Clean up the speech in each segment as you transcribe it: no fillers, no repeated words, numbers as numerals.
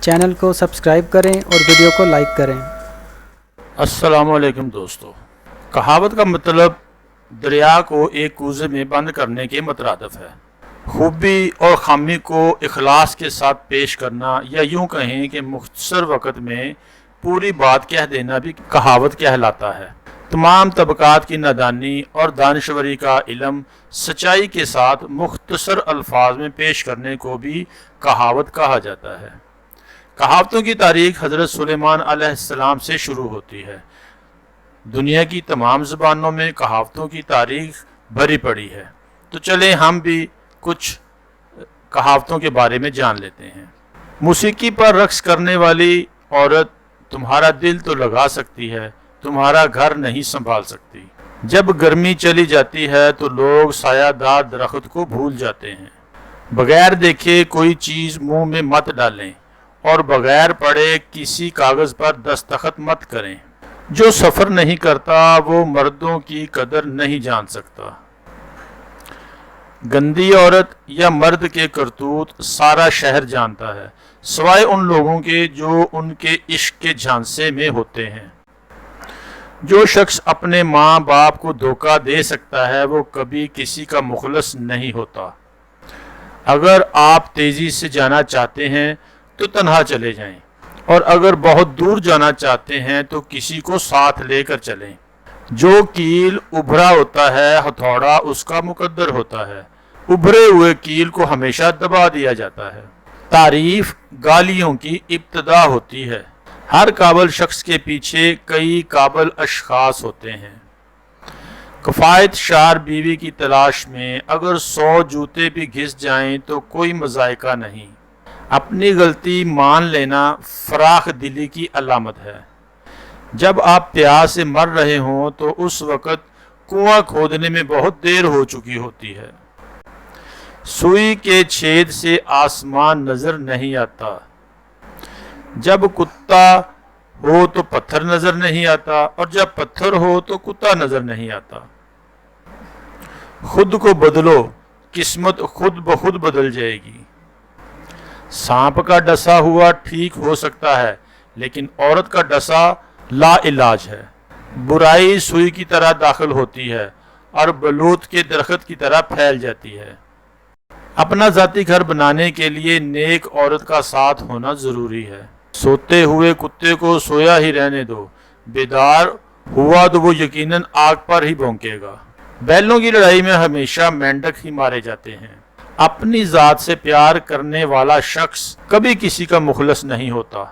Channel کو subscribe کریں اور ویڈیو کو لائک کریں۔ السلام علیکم دوستو، کہاوت کا مطلب دریا کو ایک کوزے میں بند کرنے کے مترادف ہے۔ خوبی اور خامی کو اخلاص کے ساتھ پیش کرنا، یا یوں کہیں کہ مختصر وقت میں پوری بات کہہ دینا بھی کہاوت کہلاتا ہے۔ تمام طبقات کی نادانی اور دانشوری کا علم سچائی کے ساتھ مختصر الفاظ میں پیش کرنے کو بھی کہاوت کہا جاتا ہے۔ کہاوتوں کی تاریخ حضرت سلیمان علیہ السلام سے شروع ہوتی ہے۔ دنیا کی تمام زبانوں میں کہاوتوں کی تاریخ بھری پڑی ہے، تو چلیں ہم بھی کچھ کہاوتوں کے بارے میں جان لیتے ہیں۔ موسیقی پر رقص کرنے والی عورت تمہارا دل تو لگا سکتی ہے، تمہارا گھر نہیں سنبھال سکتی۔ جب گرمی چلی جاتی ہے تو لوگ سایہ دار درخت کو بھول جاتے ہیں۔ بغیر دیکھے کوئی چیز منہ میں مت ڈالیں، اور بغیر پڑھے کسی کاغذ پر دستخط مت کریں۔ جو سفر نہیں کرتا وہ مردوں کی قدر نہیں جان سکتا۔ گندی عورت یا مرد کے کرتوت سارا شہر جانتا ہے، سوائے ان لوگوں کے جو ان کے عشق کے جھانسے میں ہوتے ہیں۔ جو شخص اپنے ماں باپ کو دھوکہ دے سکتا ہے وہ کبھی کسی کا مخلص نہیں ہوتا۔ اگر آپ تیزی سے جانا چاہتے ہیں تو تنہا چلے جائیں، اور اگر بہت دور جانا چاہتے ہیں تو کسی کو ساتھ لے کر چلیں۔ جو کیل ابھرا ہوتا ہے ہتھوڑا اس کا مقدر ہوتا ہے، ابھرے ہوئے کیل کو ہمیشہ دبا دیا جاتا ہے۔ تعریف گالیوں کی ابتدا ہوتی ہے۔ ہر قابل شخص کے پیچھے کئی قابل اشخاص ہوتے ہیں۔ کفایت شار بیوی کی تلاش میں اگر 100 جوتے بھی گھس جائیں تو کوئی مذائقہ نہیں۔ اپنی غلطی مان لینا فراخ دلی کی علامت ہے۔ جب آپ پیاس سے مر رہے ہوں تو اس وقت کنواں کھودنے میں بہت دیر ہو چکی ہوتی ہے۔ سوئی کے چھید سے آسمان نظر نہیں آتا۔ جب کتا ہو تو پتھر نظر نہیں آتا، اور جب پتھر ہو تو کتا نظر نہیں آتا۔ خود کو بدلو، قسمت خود بخود بدل جائے گی۔ سانپ کا ڈسا ہوا ٹھیک ہو سکتا ہے، لیکن عورت کا ڈسا لا علاج ہے۔ برائی سوئی کی طرح داخل ہوتی ہے اور بلوط کے درخت کی طرح پھیل جاتی ہے۔ اپنا ذاتی گھر بنانے کے لیے نیک عورت کا ساتھ ہونا ضروری ہے۔ سوتے ہوئے کتے کو سویا ہی رہنے دو، بیدار ہوا تو وہ یقیناً آگ پر ہی بھونکے گا۔ بیلوں کی لڑائی میں ہمیشہ مینڈک ہی مارے جاتے ہیں۔ اپنی ذات سے پیار کرنے والا شخص کبھی کسی کا مخلص نہیں ہوتا۔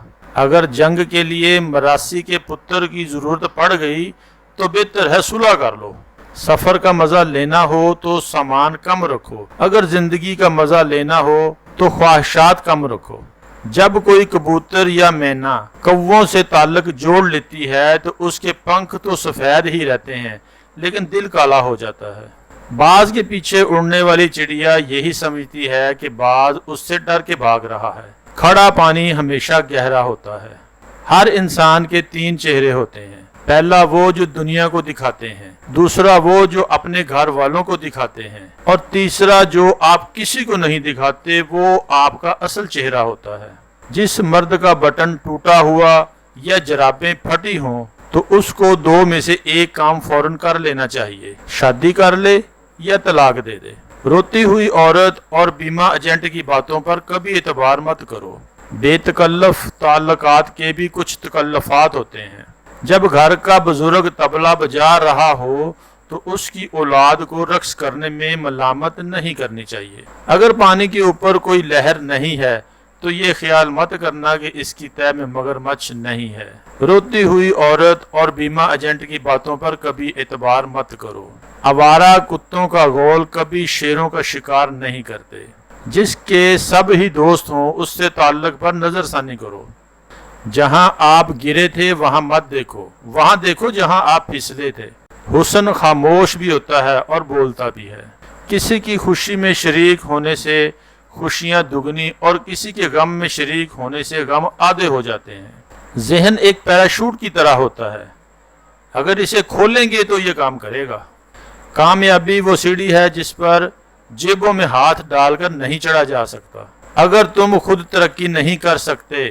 اگر جنگ کے لیے مراسی کے پتر کی ضرورت پڑ گئی تو بہتر ہے صلح کر لو۔ سفر کا مزہ لینا ہو تو سامان کم رکھو، اگر زندگی کا مزہ لینا ہو تو خواہشات کم رکھو۔ جب کوئی کبوتر یا مینا کووں سے تعلق جوڑ لیتی ہے تو اس کے پنکھ تو سفید ہی رہتے ہیں، لیکن دل کالا ہو جاتا ہے۔ باز کے پیچھے اڑنے والی چڑیا یہی سمجھتی ہے کہ باز اس سے ڈر کے بھاگ رہا ہے۔ کھڑا پانی ہمیشہ گہرا ہوتا ہے۔ ہر انسان کے 3 چہرے ہوتے ہیں۔ پہلا وہ جو دنیا کو دکھاتے ہیں، دوسرا وہ جو اپنے گھر والوں کو دکھاتے ہیں، اور تیسرا جو آپ کسی کو نہیں دکھاتے وہ آپ کا اصل چہرہ ہوتا ہے۔ جس مرد کا بٹن ٹوٹا ہوا یا جرابیں پھٹی ہوں تو اس کو 2 میں سے ایک کام فوراً کر لینا چاہیے، شادی کر لے یا طلاق دے دے۔ روتی ہوئی عورت اور بیمہ ایجنٹ کی باتوں پر کبھی اعتبار مت کرو۔ بے تکلف تعلقات کے بھی کچھ تکلفات ہوتے ہیں۔ جب گھر کا بزرگ طبلہ بجا رہا ہو تو اس کی اولاد کو رقص کرنے میں ملامت نہیں کرنی چاہیے۔ اگر پانی کے اوپر کوئی لہر نہیں ہے تو یہ خیال مت کرنا کہ اس کی تہہ میں مگرمچھ نہیں ہے۔ روتی ہوئی عورت اور بیمہ ایجنٹ کی باتوں پر کبھی اعتبار مت کرو۔ آوارہ کتوں کا غول کبھی شیروں کا شکار نہیں کرتے۔ جس کے سب ہی دوست ہوں اس سے تعلق پر نظر ثانی کرو۔ جہاں آپ گرے تھے وہاں مت دیکھو، وہاں دیکھو جہاں آپ پھسلے تھے۔ حسن خاموش بھی ہوتا ہے اور بولتا بھی ہے۔ کسی کی خوشی میں شریک ہونے سے خوشیاں دگنی، اور کسی کے غم میں شریک ہونے سے غم آدھے ہو جاتے ہیں۔ ذہن ایک پیراشوٹ کی طرح ہوتا ہے، اگر اسے کھولیں گے تو یہ کام کرے گا۔ کامیابی وہ سیڑھی ہے جس پر جیبوں میں ہاتھ ڈال کر نہیں چڑھا جا سکتا۔ اگر تم خود ترقی نہیں کر سکتے